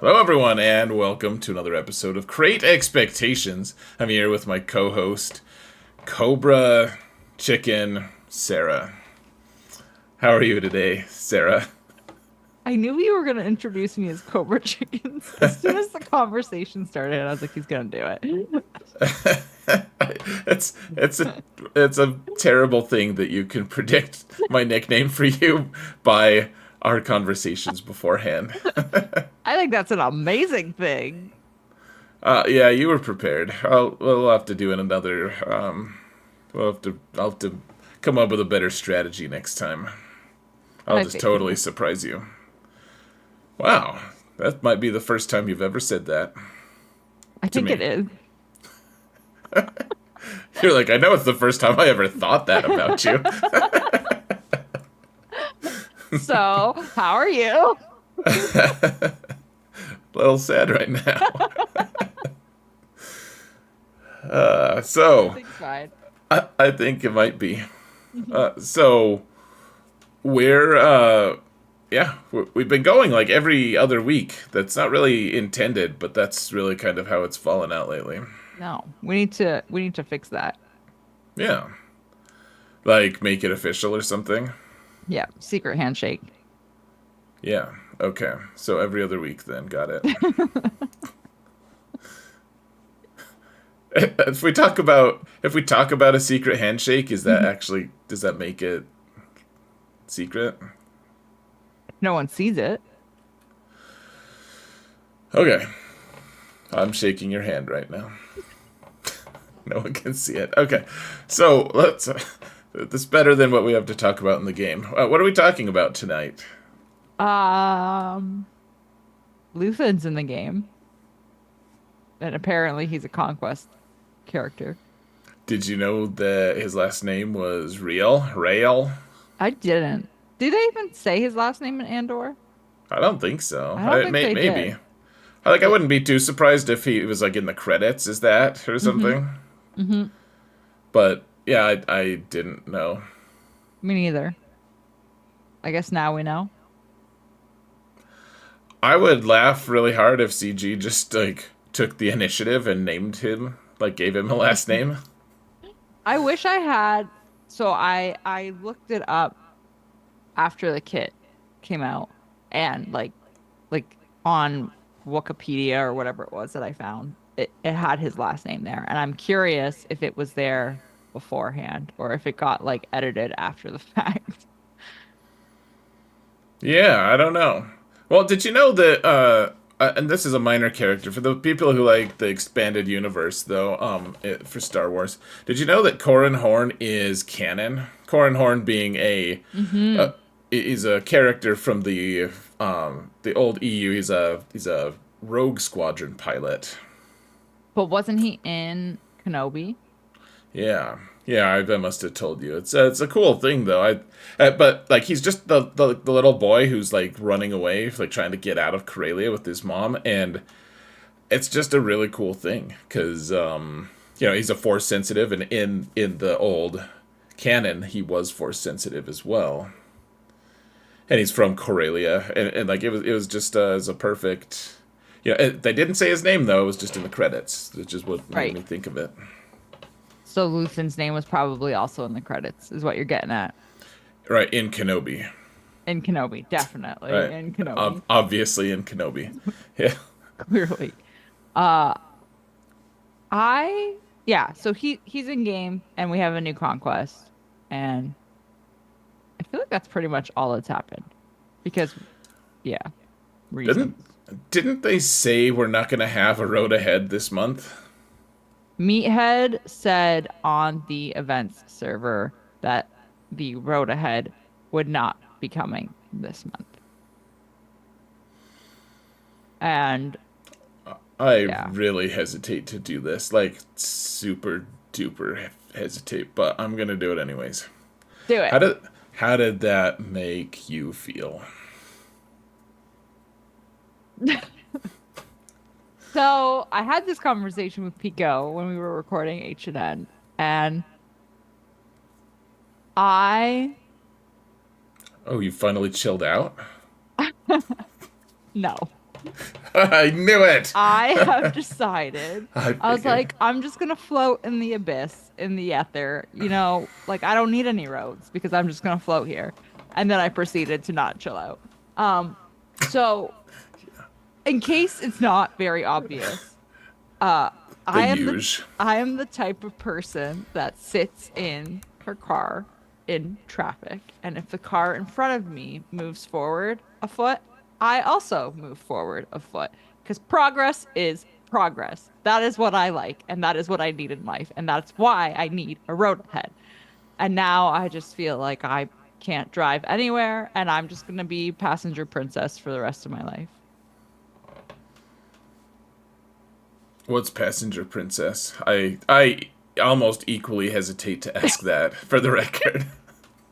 Hello, everyone, and welcome to another episode of Crate Expectations. I'm here with my co-host, Cobra Chicken Sarah. How are you today, Sarah? I knew you were going to introduce me as Cobra Chickens. As soon as the conversation started, I was like, he's going to do it. It's a terrible thing that you can predict my nickname for you by our conversations beforehand. I think that's an amazing thing. Yeah, you were prepared. We'll have to do another. I'll have to come up with a better strategy next time. I I'll have just faith in totally you. surprise you. Wow, that might be the first time you've ever said that I to think it me. is. You're like, I know it's the first time I ever thought that about you. So, how are you? A little sad right now. So, Everything's fine. I think it might be. Mhm. So, we're, yeah, we've been going like every other week. That's not really intended, but that's really kind of how it's fallen out lately. No, we need to fix that. Yeah. Like, make it official or something. Yeah, secret handshake. Yeah. Okay. So every other week then. Got it. If we talk about a secret handshake, is that actually does that make it secret? No one sees it. Okay. I'm shaking your hand right now. No one can see it. Okay. So, let's this is better than what we have to talk about in the game. What are we talking about tonight? Um, Luthen's in the game, and apparently he's a conquest character. Did you know that his last name was Real? Rail? I didn't. Did they even say his last name in Andor? I don't think so. I don't think they Maybe. did. I It, wouldn't be too surprised if he was like in the credits. Is that or mm-hmm, something? mm-hmm. But yeah, I didn't know. Me neither. I guess now we know. I would laugh really hard if CG just like took the initiative and named him, like gave him a last name. I wish I had. So I looked it up after the kit came out, and like on Wikipedia or whatever it was that I found, it had his last name there, and I'm curious if it was there beforehand or if it got like edited after the fact. Yeah, I don't know. Well, did you know that? And this is a minor character for the people who like the expanded universe, though. For Star Wars, did you know that Corran Horn is canon? Corran Horn being Hmm. uh, he's a character from the old EU. He's a rogue squadron pilot. But wasn't he in Kenobi? Yeah, yeah, I must have told you. It's a cool thing though. But like he's just the little boy who's like running away, like trying to get out of Corellia with his mom, and it's just a really cool thing because he's a force sensitive, and in the old canon he was force sensitive as well, and he's from Corellia, and like it was just as a perfect. They didn't say his name though. It was just in the credits, which is what made Right. me think of it. So Luthen's name was probably also in the credits, is what you're getting at. Right in Kenobi. In Kenobi, definitely Right. in Kenobi, Obviously in Kenobi. Yeah. clearly. Uh, I yeah. So he's in game, and we have a new conquest, and I feel like that's pretty much all that's happened because yeah, Didn't reasons. didn't they say we're not going to have a road ahead this month? Meathead said on the events server that the road ahead would not be coming this month, and I yeah, really hesitate to do this. Like super duper hesitate, but I'm going to do it anyways. do How it. did how did that make you feel? So I had this conversation with Pico when we were recording H&N, and I Oh, you finally chilled out? no. I knew it. I have decided. I I was figured. like, I'm just gonna float in the abyss, in the ether. Like I don't need any roads because I'm just gonna float here. And then I proceeded to not chill out. Um, so in case it's not very obvious, uh, The I am the huge. I am the type of person that sits in her car in traffic, and if the car in front of me moves forward a foot, I also move forward a foot because progress is progress. That is what I like, and that is what I need in life, and that's why I need a road ahead. And now I just feel like I can't drive anywhere, and I'm just gonna be passenger princess for the rest of my life. What's passenger princess? I almost equally hesitate to ask that for the record.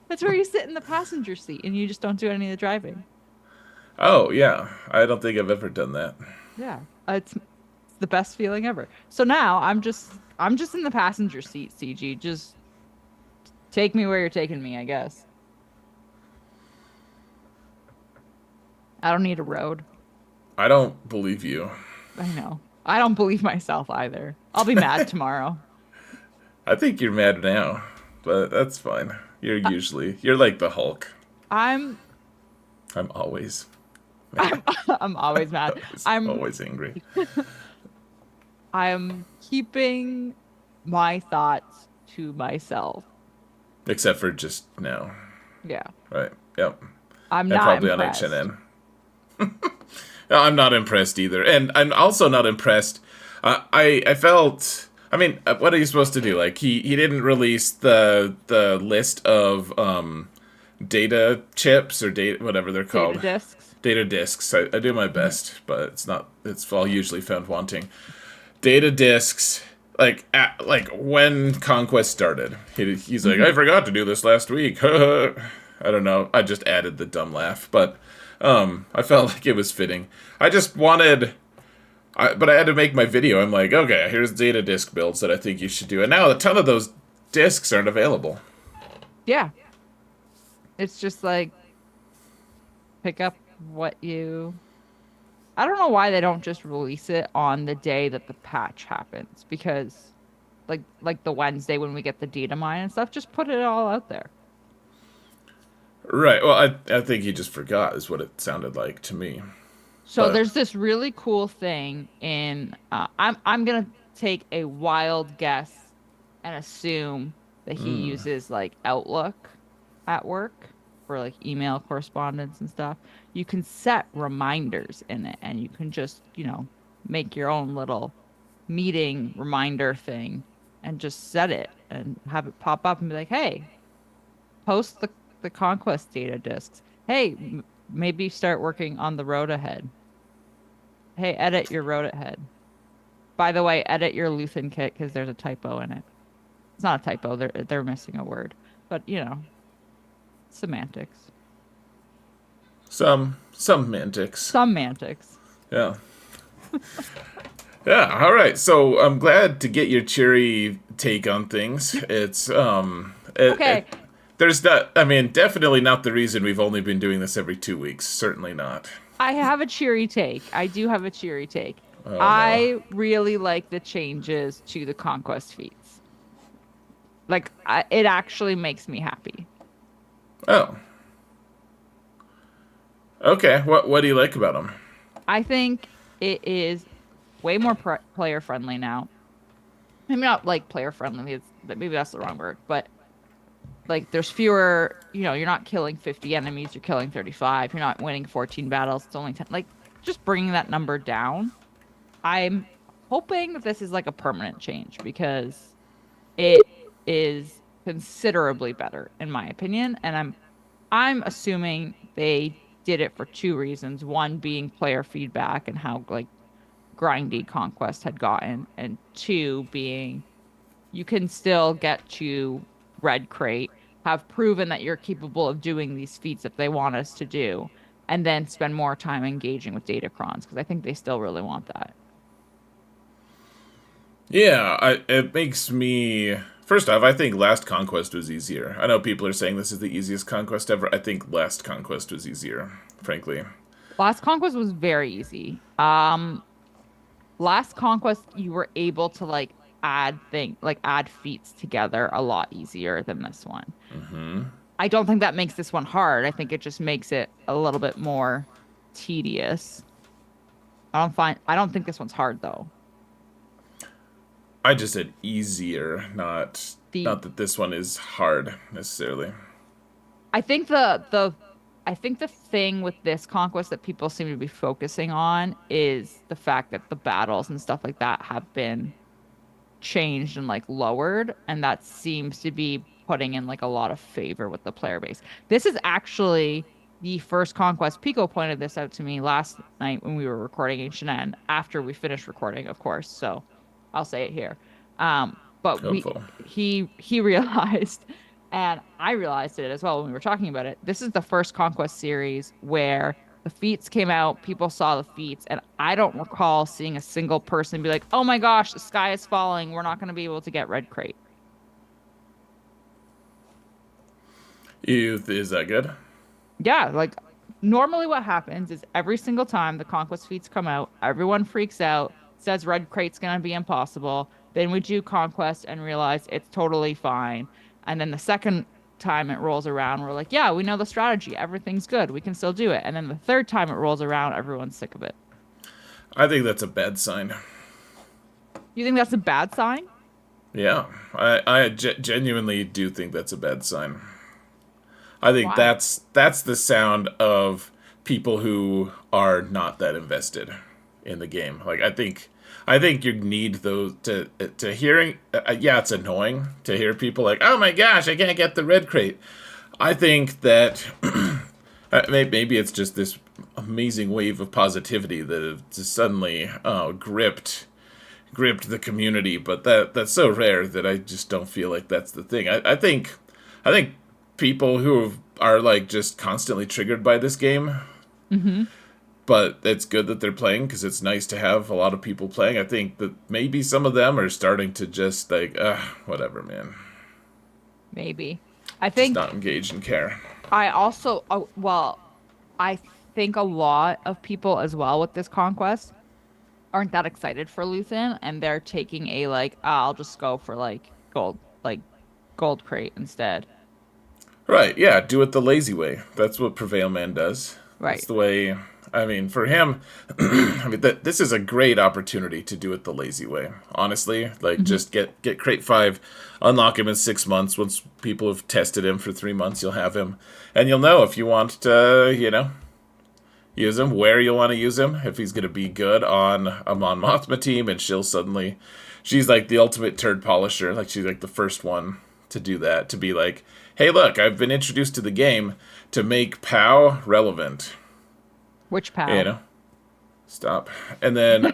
That's where you sit in the passenger seat and you just don't do any of the driving. Oh yeah, I don't think I've ever done that. Yeah, it's the best feeling ever. So now I'm just in the passenger seat, CG. Just take me where you're taking me, I guess. I don't need a road. I don't believe you. I know. I don't believe myself either. I'll be mad tomorrow. I think you're mad now, but that's fine. You're like the Hulk. I'm I'm always I'm mad. I'm always mad. I'm Always angry. I'm keeping my thoughts to myself. Except for just now. Yeah. Right. Yep. I'm And not probably on impressed. HNN. No, I'm not impressed either. And I'm also not impressed. I felt. I mean, what are you supposed to do? Like he didn't release the list of data chips or data whatever they're Data called, discs. data disks. I do my Mhm. best, but it's not. It's all usually found wanting. Data disks. Like when Conquest started, he's like, I Mhm. forgot to do this last week. I don't know. I just added the dumb laugh, but I felt like it was fitting. I just wanted but I had to make my video. I'm like, okay, here's data disk builds that I think you should do. And now a ton of those disks aren't available. Yeah. It's just like pick up what you I don't know why they don't just release it on the day that the patch happens because like the Wednesday when we get the data mine and stuff, just put it all out there. Right. Well, I think he just forgot is what it sounded like to me. So But there's this really cool thing in I'm gonna take a wild guess and assume that he uses like Outlook at work for like email correspondence and stuff. You can set reminders in it and you can just, make your own little meeting reminder thing and just set it and have it pop up and be like, "Hey, post the conquest data disks. Hey, maybe start working on the road ahead. Hey, edit your road ahead. By the way, edit your Luthen kit because there's a typo in it. It's not a typo. They're missing a word, but semantics, some mantics. semantics. Yeah. Yeah. All right. So I'm glad to get your cheery take on things. It's Okay, there's not. I mean, definitely not the reason we've only been doing this every 2 weeks. Certainly not. I have a cheery take. I do have a cheery take. Oh no. I really like the changes to the conquest feats. It actually makes me happy. Oh. Okay. What do you like about them? I think it is way more player friendly now. Maybe not like player friendly. Maybe that's the wrong word, but like there's fewer. You're not killing 50 enemies. You're killing 35. You're not winning 14 battles. It's only 10. Like just bringing that number down. I'm hoping that this is like a permanent change because it is considerably better in my opinion, and I'm assuming they did it for two reasons. One being player feedback and how like grindy Conquest had gotten, and two being you can still get to Red Crate, have proven that you're capable of doing these feats that they want us to do, and then spend more time engaging with Datacrons because I think they still really want that. Yeah, it makes me. First off, I think Last Conquest was easier. I know people are saying this is the easiest conquest ever. I think Last Conquest was easier, frankly. Last Conquest was very easy. Last Conquest, you were able to like add feats together a lot easier than this one. I don't think that makes this one hard. I think it just makes it a little bit more tedious. I don't think this one's hard though. I just said easier, The not that this one is hard necessarily. I think I think the thing with this conquest that people seem to be focusing on is the fact that the battles and stuff like that have been changed and like lowered, and that seems to be putting in like a lot of favor with the player base. This is actually the first conquest. Pico pointed this out to me last night when we were recording H&N after we finished recording, of course. So I'll say it here. But Hopeful. he realized, and I realized it as well when we were talking about it. This is the first conquest series where the feats came out, people saw the feats, and I don't recall seeing a single person be like, "Oh my gosh, the sky is falling. We're not going to be able to get red crate." Youth, is that good? Yeah, like normally what happens is every single time the conquest feats come out, everyone freaks out, says red crate's gonna be impossible. Then we do conquest and realize it's totally fine. And then the second time it rolls around, we're like, yeah, we know the strategy. Everything's good. We can still do it. And then the third time it rolls around, everyone's sick of it. I think that's a bad sign. You think that's a bad sign? Yeah, I genuinely do think that's a bad sign. I think Why? that's the sound of people who are not that invested in the game. Like I think you need those to hearing. Yeah, it's annoying to hear people like, "Oh my gosh, I can't get the red crate." I think that maybe it's just this amazing wave of positivity that have just suddenly gripped the community, but that's so rare that I just don't feel like that's the thing. I think people who are like just constantly triggered by this game, Mm-hmm. but it's good that they're playing because it's nice to have a lot of people playing. I think that maybe some of them are starting to just like, whatever, man, Maybe. I just think not engage and care. I also, well, I think a lot of people as well with this conquest aren't that excited for Luthen, and they're taking a like, "Ah, I'll just go for like gold crate instead." Right, yeah, do it the lazy way. That's what Prevail Man does. That's Right. the way. I mean, for him, I mean, this is a great opportunity to do it the lazy way. Honestly, like Hmm. just get Crate 5, unlock him in 6 months. Once people have tested him for 3 months, you'll have him, and you'll know if you want to, use him, where you'll want to use him. If he's going to be good on a Mon Mothma team, and she's like the ultimate turd polisher. Like she's like the first one to do that, to be like, hey, look, I've been introduced to the game to make POW relevant. Which You pal? know, stop. And then,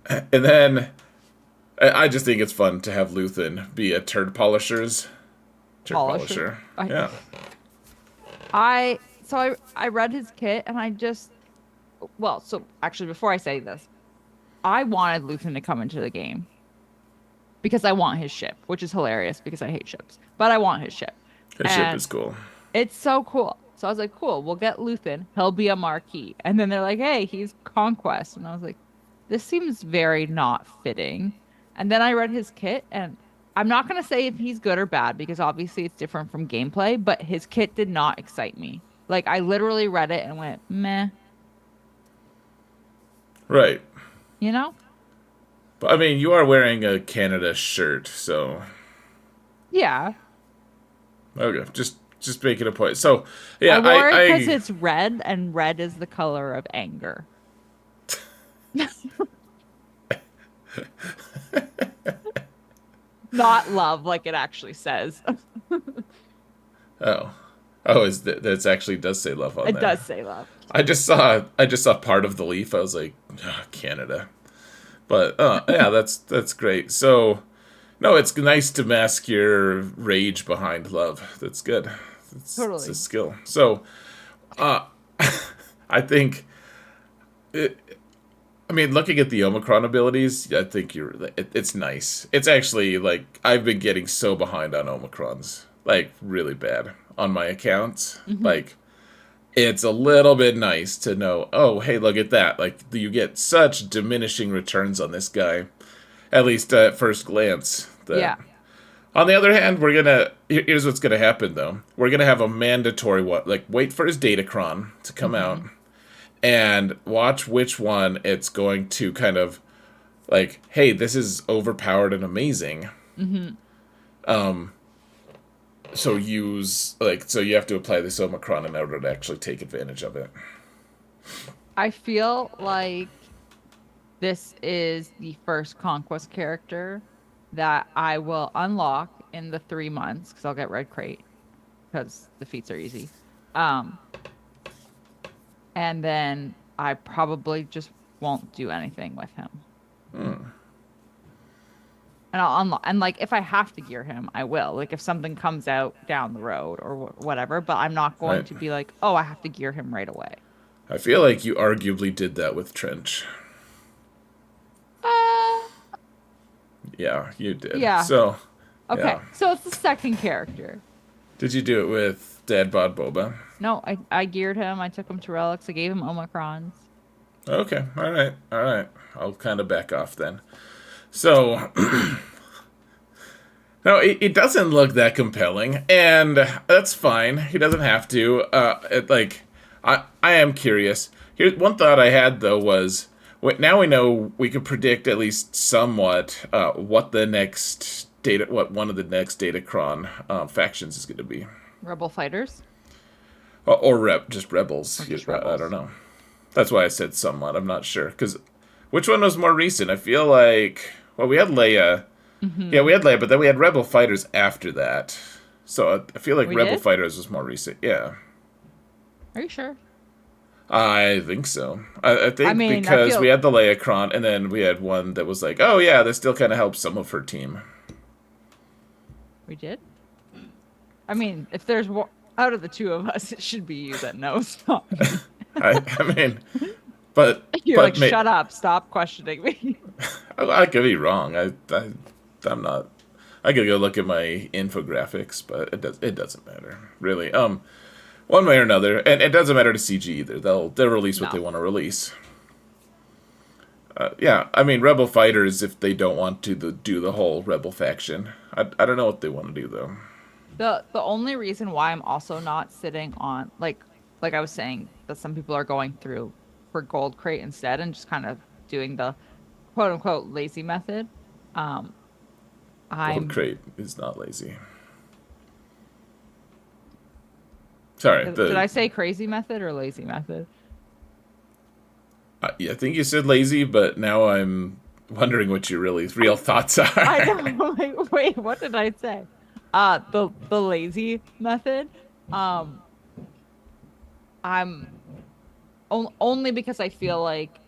and then I just think it's fun to have Luthen be a turd Polisher. polisher. Yeah. I read his kit and I just well, so actually before I say this, I wanted Luthen to come into the game because I want his ship, which is hilarious because I hate ships, but I want his ship. His ship And is cool. it's so cool. So I was like, cool, we'll get Luthen. He'll be a marquee. And then they're like, hey, he's Conquest. And I was like, this seems very not fitting. And then I read his kit, and I'm not going to say if he's good or bad because obviously it's different from gameplay, but his kit did not excite me. Like, I literally read it and went, meh, Right. you know? But I mean, you are wearing a Canada shirt, so Yeah. okay, just making a point. So I yeah, wore it because it's red, and red is the color of anger. Not love, like it actually says. oh oh is that's actually does say love on It does there. say love. I just saw part of the leaf. I was like, Canada. But yeah, that's great. So no, it's nice to mask your rage behind love. That's good. It's a Totally. skill. So uh, I think it, I mean, looking at the Omicron abilities, I think it's nice. It's actually like I've been getting so behind on Omicrons, like really bad on my accounts. Hmm. Like it's a little bit nice to know, oh, hey, look at that. Like, you get such diminishing returns on this guy, at least at first glance. That Yeah. On the other hand, here's what's gonna happen though. We're gonna have a mandatory one, like wait for his Datacron to come out Hmm. and watch which one it's going to kind of like, hey, this is overpowered and amazing. Hmm. So you have to apply this Omicron in order to actually take advantage of it. I feel like this is the first conquest character that I will unlock in the 3 months because I'll get red crate because the feats are easy. Um, and then I probably just won't do anything with him. And I'll unlock, and like if I have to gear him, I will. Like if something comes out down the road or whatever, but I'm not going Right? to be like, oh, I have to gear him right away. I feel like you arguably did that with Trench. Uh, Yeah, you did. yeah. So, Okay. yeah. So it's the second character. Did you do it with Dad Bod Boba? No, I geared him. I took him to relics. I gave him Omicrons. Okay, all right, all right. I'll kind of back off then. So, no, it doesn't look that compelling, and that's fine. He doesn't have to. I am curious. Here's one thought I had though was, now we know we can predict at least somewhat what what one of the next Datacron factions is going to be, Rebel fighters or just rebels. or just I don't rebels. know. That's why I said somewhat. I'm not sure because which one was more recent? I feel like we had Leia. Yeah, Hmm. we had Leia, but then we had Rebel Fighters after that. So I feel like We Rebel did? Fighters was more recent. Yeah, Are you sure? I think so. I I think mean, I because we feel had the Leia Cron, and then we had one that was like, oh yeah, this still kind of helps some of her team. we did. I mean, if there's one out of the two of us, it should be you that knows, not me. I mean, but You're like, but may, shut up, stop questioning me. I could be wrong. I'm not. I could go look at my infographics, but it doesn't matter really. One way or another, and it doesn't matter to CG either. They'll release what they No, want to release. Yeah, I mean Rebel Fighters if they don't want to do the whole Rebel faction. I don't know what they want to do though. the only reason why I'm also not sitting on like I was saying that some people are going through for gold crate instead and just kind of doing the quote unquote lazy method. Um, Gold I'm Crate is not lazy. Sorry, did I say crazy method or lazy method? I think you said lazy, but now I'm wondering what your really real thoughts I are. know. Like, wait, what did I say? The lazy method. Um, I'm only because I feel like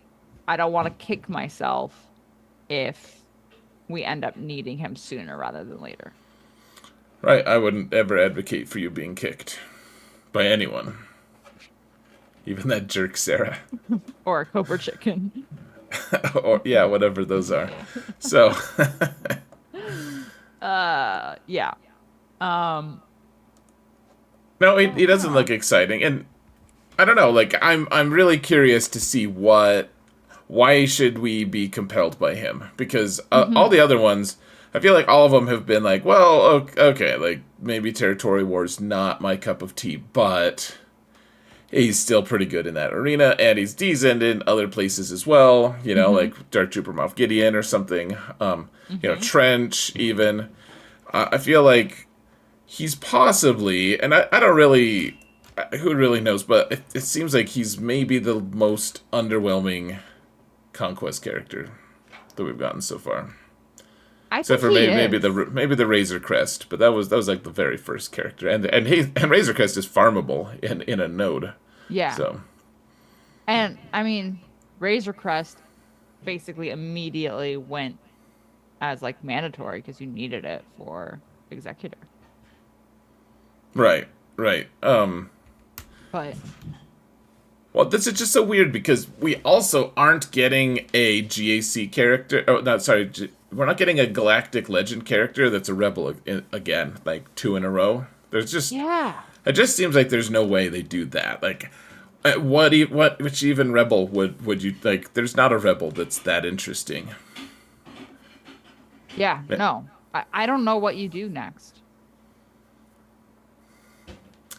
I don't want to kick myself if we end up needing him sooner rather than later. Right, I wouldn't ever advocate for you being kicked by anyone, even that jerk Sarah, Or a Cobra Chicken. or yeah, whatever those are. So, Yeah. Um, no, I he don't doesn't know. look exciting, and I don't know. Like, I'm really curious to see why should we be compelled by him? Because all Hmm. the other ones, I feel like all of them have been like, well, okay, like maybe Territory War's not my cup of tea, but he's still pretty good in that arena, and he's decent in other places as well. Hmm. Like Dark Trooper Moff Gideon or something. Hmm. Trench even. I feel like he's possibly, and I don't really, who really knows, but it seems like he's maybe the most underwhelming conquest character that we've gotten so far. I Except think for he is. maybe the Razor Crest, but that was like the very first character, and Razor Crest is farmable in a node, Yeah. so And I mean, Razor Crest basically immediately went as like mandatory because you needed it for Executor. right, right. But Well, this is just so weird because we also aren't getting a GAC character. Oh, no, sorry, we're not getting a Galactic Legend character that's a rebel again, like two in a row. There's just yeah. It just seems like there's no way they do that. Like, which even rebel would you like? There's not a rebel that's that interesting. Yeah, no. I don't know what you do next.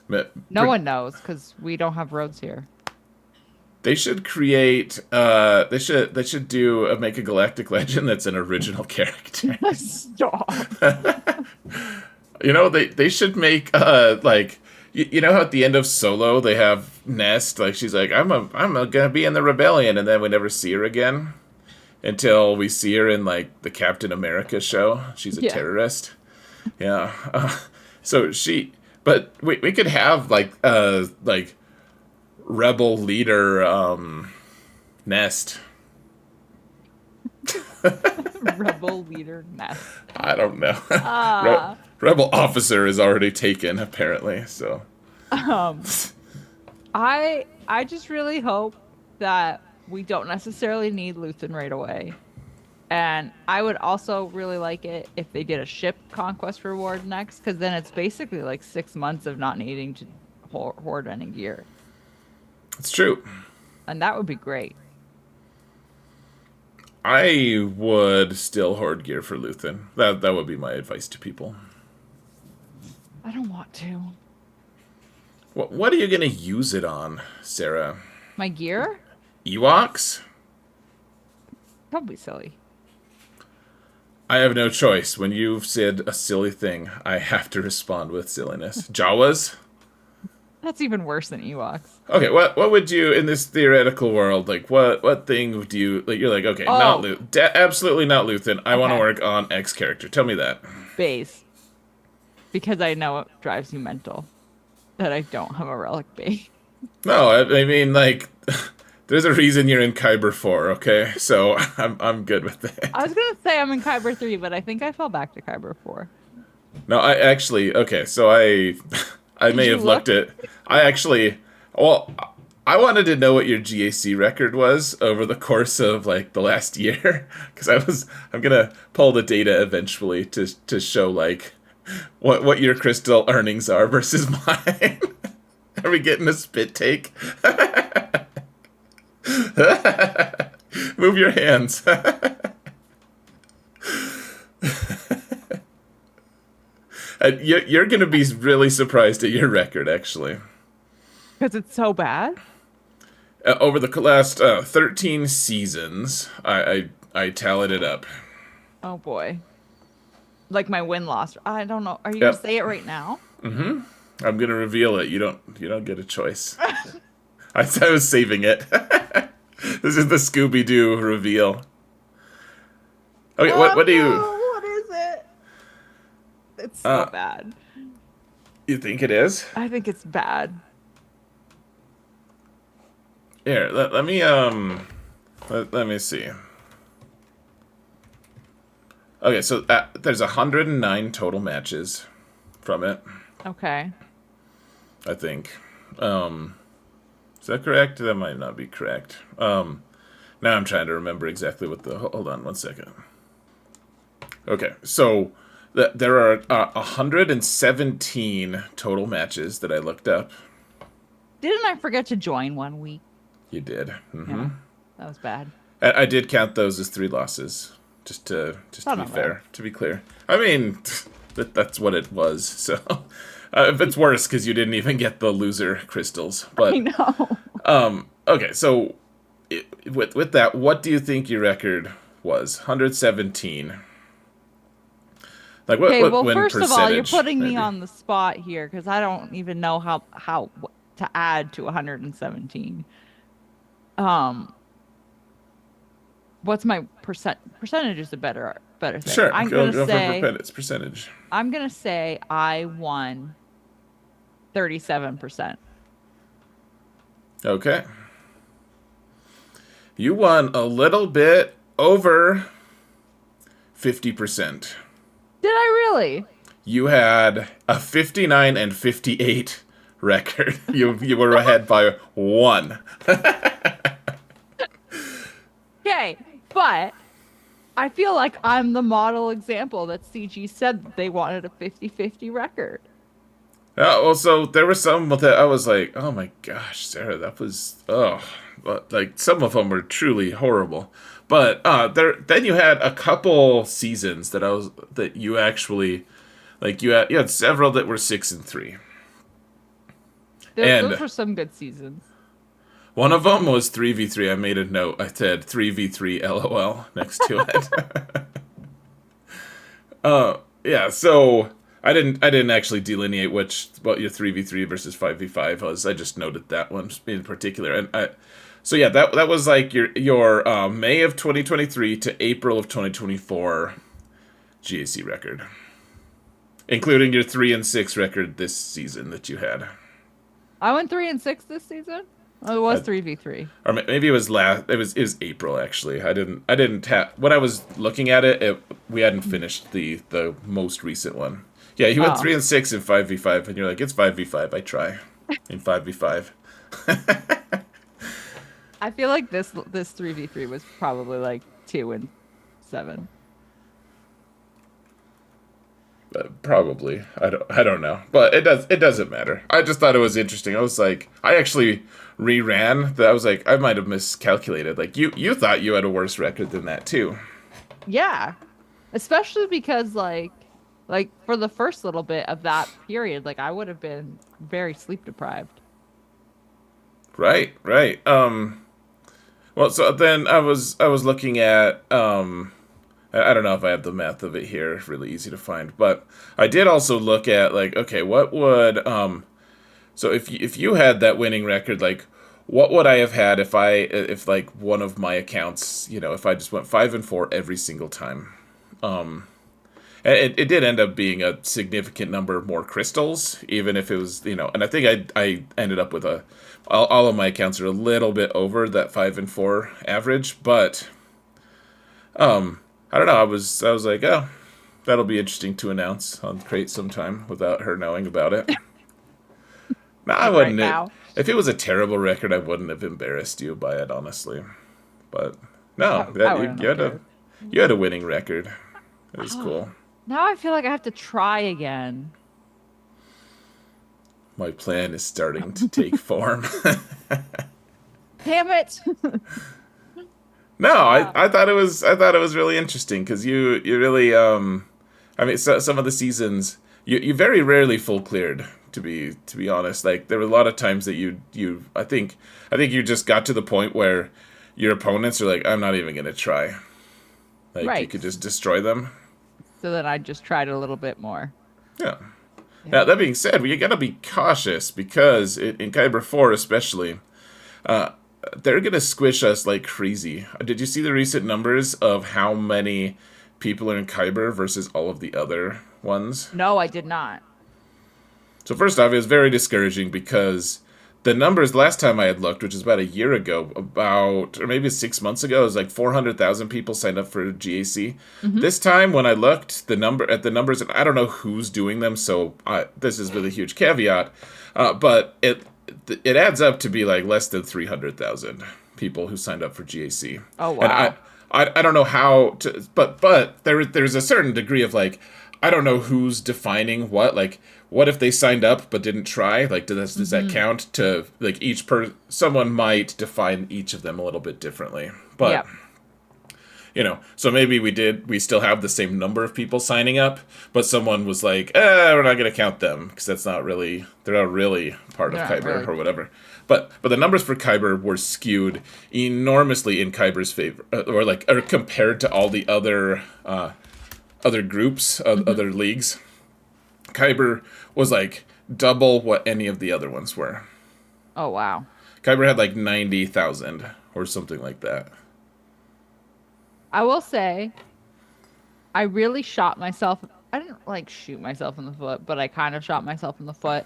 But No one knows because we don't have roads here. they should create. They should do make a galactic legend that's an original character. Stop. You know, they should make like you know how at the end of Solo they have Nest, like she's like gonna be in the rebellion, and then we never see her again until we see her in like the Captain America show. She's a Yeah. terrorist. Yeah. So she, but we could have like rebel leader Nest. Rebel leader Ness. I don't know. Ah. Rebel officer is already taken apparently. So Um, I just really hope that we don't necessarily need Luthen right away. And I would also really like it if they did a ship conquest reward next, because then it's basically like 6 months of not needing to hoard any gear. it's true. And that would be great. I would still hoard gear for Luthen. That would be my advice to people. I don't want to. What are you gonna use it on, Sarah? My gear? Ewoks? Don't be silly. I have no choice. When you've said a silly thing, I have to respond with silliness. Jawas? That's even worse than Ewoks. Okay, what would you in this theoretical world like? What thing do you like? You're like, okay, not absolutely not Luthen. I want to Okay. work on X character. Tell me that. Base. Because I know it drives you mental that I don't have a relic base. No, I mean like, there's a reason you're in Kyber 4. Okay, so I'm good with that. I was gonna say I'm in Kyber 3, but I think I fell back to Kyber 4. No, I actually okay. So I may you have looked at. I actually well, I wanted to know what your GAC record was over the course of like the last year because I'm gonna pull the data eventually to show like what your crystal earnings are versus mine. Are we getting a spit take? Move your hands. You're going to be really surprised at your record, actually. Because it's so bad? Over the last 13 seasons, I tallied it up. Oh boy. Like my win-loss. I don't know. Are you Yep. gonna say it right now? I'm going to reveal it. You don't get a choice. I was saving it. This is the Scooby-Doo reveal. Okay, what do you... What is it? It's so bad. You think it is? I think it's bad. Here, let me let me see. Okay, so there's 109 total matches from it, Okay. I think. Is that correct? That might not be correct. Now I'm trying to remember exactly what the. Hold on one second. Okay, so there are 117 total matches that I looked up. Didn't I forget to join one week? You did. Yeah. That was bad. I did count those as 3 losses, just to be fair, to be clear. I mean, that's what it was. So, if it's worse because you didn't even get the loser crystals. But I know. okay, so with that, what do you think your record was? 117. Like Okay, what well, win first of all, you're percentage, putting me maybe? on the spot here because I don't even know how to add to 117. What's my percentage is a better thing. Sure, I'm go gonna for say percentage. I'm gonna say I won 37%. Okay. You won a little bit over 50%. Did I really? You had a 59 and 58 record. You were ahead by 1. Okay, but I feel like I'm the model example that CG said that they wanted a 50-50 record. Yeah, well, so there were some that I was like, oh my gosh, Sarah, that was but like some of them were truly horrible. But there then you had a couple seasons that you actually like you had several that were 6-3, Those and were some good seasons. one of them was 3v3. I made a note. I said 3v3 LOL next to it. Yeah, so I didn't actually delineate what your 3v3 versus 5v5 was. I just noted that one in particular. So yeah, that was like your May of 2023 to April of 2024 GAC record, including your 3-6 record this season that you had. I went 3-6 this season. Oh, it was Uh, 3v3. or maybe it was it was April actually. I didn't have when I was looking at it, we hadn't finished the most recent one. Yeah, you went Oh, 3-6 in 5v5, and you're like, it's 5v5. I try in 5v5. I feel like this 3v3 was probably like 2-7. Probably. I don't know, but it doesn't matter. I just thought it was interesting. I was like, I actually reran that. I was like, I might have miscalculated. Like you thought you had a worse record than that too. Yeah. Especially because like for the first little bit of that period, like I would have been very sleep deprived. Right, right. Well, so then I was looking at I don't know if I have the math of it here, it's really easy to find, but I did also look at like, okay, what would so if you had that winning record, like what would I have had if like one of my accounts, if I just went 5-4 every single time. And it did end up being a significant number more crystals, even if it was, and I think I ended up with all of my accounts are a little bit over that 5-4 average, but I don't know. I was like, oh, that'll be interesting to announce on Crate sometime without her knowing about it. No, I Not right wouldn't. now. If it was a terrible record, I wouldn't have embarrassed you by it, honestly. But no, I that you, wouldn't you have had a cared. you had a winning record. It was Oh, cool. now I feel like I have to try again. My plan is starting to take form. Damn it. No, I, Ah, I thought it was really interesting because you really I mean some of the seasons you very rarely full cleared, to be honest. Like there were a lot of times that you I think you just got to the point where your opponents are like, I'm not even gonna try. Like you right. could just destroy them. So then I just tried a little bit more. Yeah. Now Yeah. that being said, we gotta be cautious because in Kyber 4 especially, they're gonna squish us like crazy. Did you see the recent numbers of how many people are in Kyber versus all of the other ones? No, I did not. So first off, it was very discouraging because the numbers last time I had looked, which is about a year ago, about or maybe 6 months ago, it was like 400,000 people signed up for GAC. Hmm. This time when I looked, the numbers, and I don't know who's doing them, so this is with a huge caveat, but it adds up to be like less than 300,000 people who signed up for GAC, Oh, and I. wow. I don't know how to, but there's a certain degree of like, I don't know who's defining what. Like, what if they signed up but didn't try? Like, does that Hmm. count to like someone might define each of them a little bit differently, but Yep. so maybe we still have the same number of people signing up, but someone was like, we're not gonna count them because they're not really part of They're not Kyber really. or whatever. But the numbers for Kyber were skewed enormously in Kyber's favor, or compared to all the other groups, Hmm. other leagues. Kyber was like double what any of the other ones were. Oh, wow. Kyber had like 90,000 or something like that. I will say I really shot myself. I didn't like shoot myself in the foot, but I kind of shot myself in the foot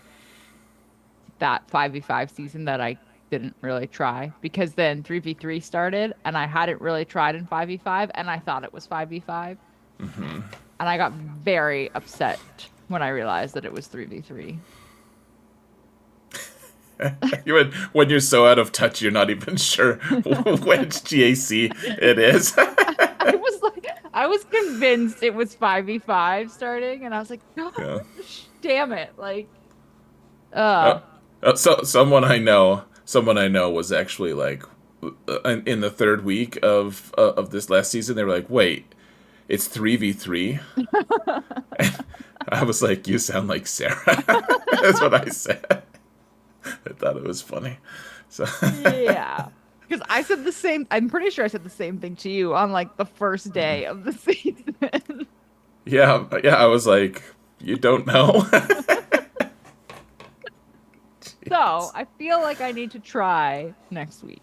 that 5v5 season that I didn't really try because then 3v3 started and I hadn't really tried in 5v5 and I thought it was 5v5 and I got very upset when I realized that it was 3v3. When you're so out of touch, you're not even sure which GAC it is. I was like, I was convinced it was 5v5 starting and I was like, Yeah. gosh, damn it. Like, Uh, So someone I know was actually like in the third week of this last season. They were like, "Wait, it's 3v3." I was like, "You sound like Sarah." That's what I said. I thought it was funny. So yeah. Because I said the same, I'm pretty sure I said the same thing to you on like the first day of the season. yeah, I was like, "You don't know." So Jeez. I feel like I need to try next week.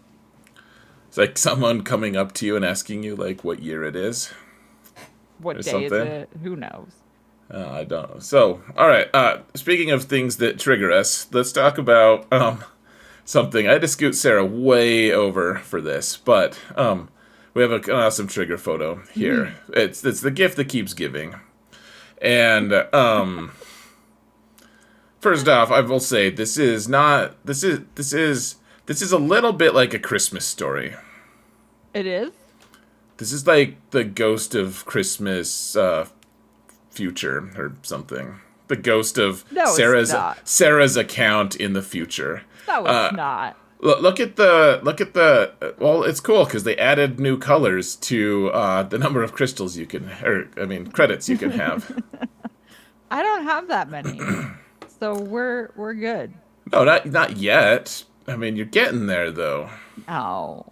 It's like someone coming up to you and asking you like what year it is or What day is something. it? Who knows? I don't know. So, all right. Speaking of things that trigger us, let's talk about something. I had to scoot Sarah way over for this, but we have an awesome trigger photo here. It's the gift that keeps giving. And first off, I will say this is a little bit like a Christmas story. It is? This is like the ghost of Christmas future or something. The ghost of No, it's not. Sarah's account in the future. No, it's not. Look at the. Well, it's cool because they added new colors to the number of crystals you can, or I mean, credits you can have. I don't have that many. So we're good. No, not yet. I mean, you're getting there though. No.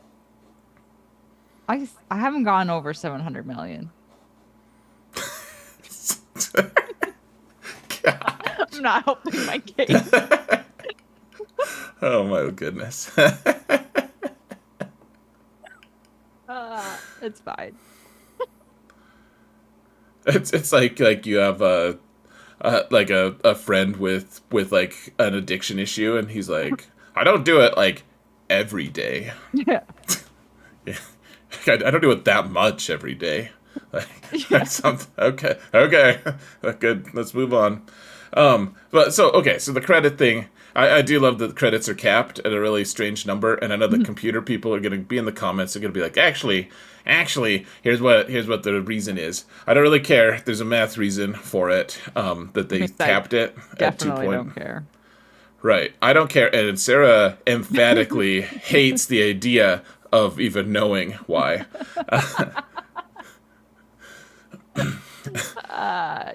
I haven't gone over 700 million. I'm not helping my case. Oh my goodness. It's fine. It's like you have like a friend with like an addiction issue, and he's like, I don't do it like every day. Yeah. Yeah. I don't do it that much every day. Yeah. Like something. Okay, good. Let's move on. But so okay, so the credit thing. I do love that the credits are capped at a really strange number, and I know the computer people are going to be in the comments. They're going to be like, actually, here's what the reason is. I don't really care. There's a math reason for it. That they Which I capped it at two definitely point. don't care. Right. I don't care. And Sarah emphatically hates the idea of even knowing why.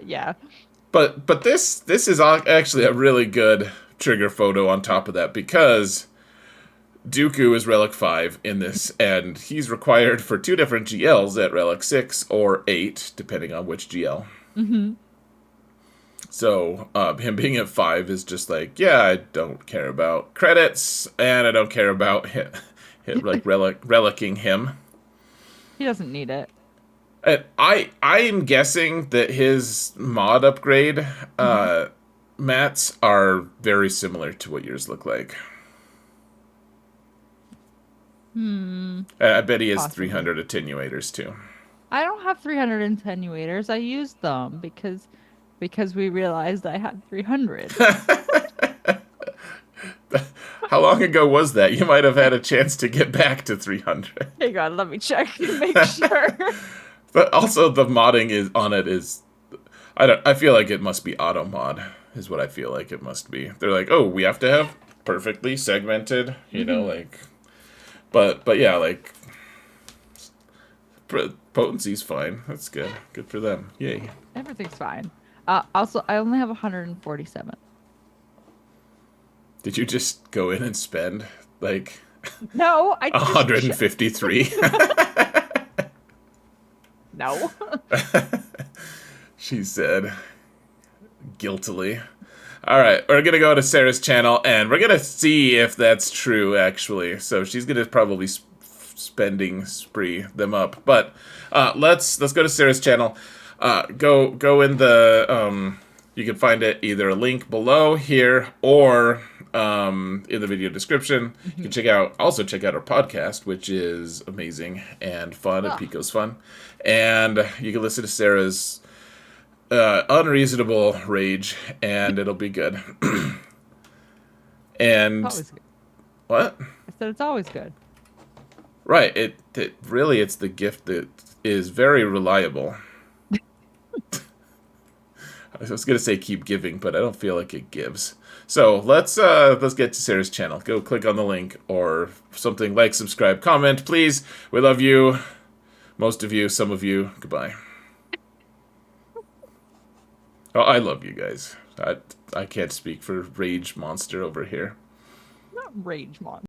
Yeah. But this is actually a really good trigger photo on top of that because Dooku is Relic 5 in this, and he's required for two different GLs at Relic 6 or 8, depending on which GL. Hmm. So him being at 5 is just like, yeah, I don't care about credits, and I don't care about like relicking him. He doesn't need it. And I'm guessing that his mod upgrade mats are very similar to what yours look like. Hmm. I bet he has Possibly. 300 attenuators too. I don't have 300 attenuators. I used them because we realized I had 300. How long ago was that? You might have had a chance to get back to 300. Hang on, let me check to make sure. But also the modding is on it is I feel like it must be auto mod is what I feel like it must be. They're like, "Oh, we have to have perfectly segmented, Hmm. like but yeah, like potency's fine. That's good. Good for them. Yay. Everything's fine. Also, I only have 147. Did you just go in and spend like No, I just checked. 153? No. She said guiltily. All right, we're gonna go to Sarah's channel and we're gonna see if that's true. Actually, so she's gonna probably spending spree them up. But let's go to Sarah's channel. Go in the you can find it either a link below here or in the video description. You can Mhm. check out our podcast, which is amazing and fun, and Ugh, Pico's fun. And you can listen to Sarah's unreasonable rage, and it'll be good. it's And always good. what? I said it's always good. Right. It really it's the gift that is very reliable. I was gonna say keep giving, but I don't feel like it gives. So let's get to Sarah's channel. Go click on the link or something, like, subscribe, comment, please. We love you. Most of you, some of you. Goodbye. Oh, I love you guys. I can't speak for Rage Monster over here. Not rage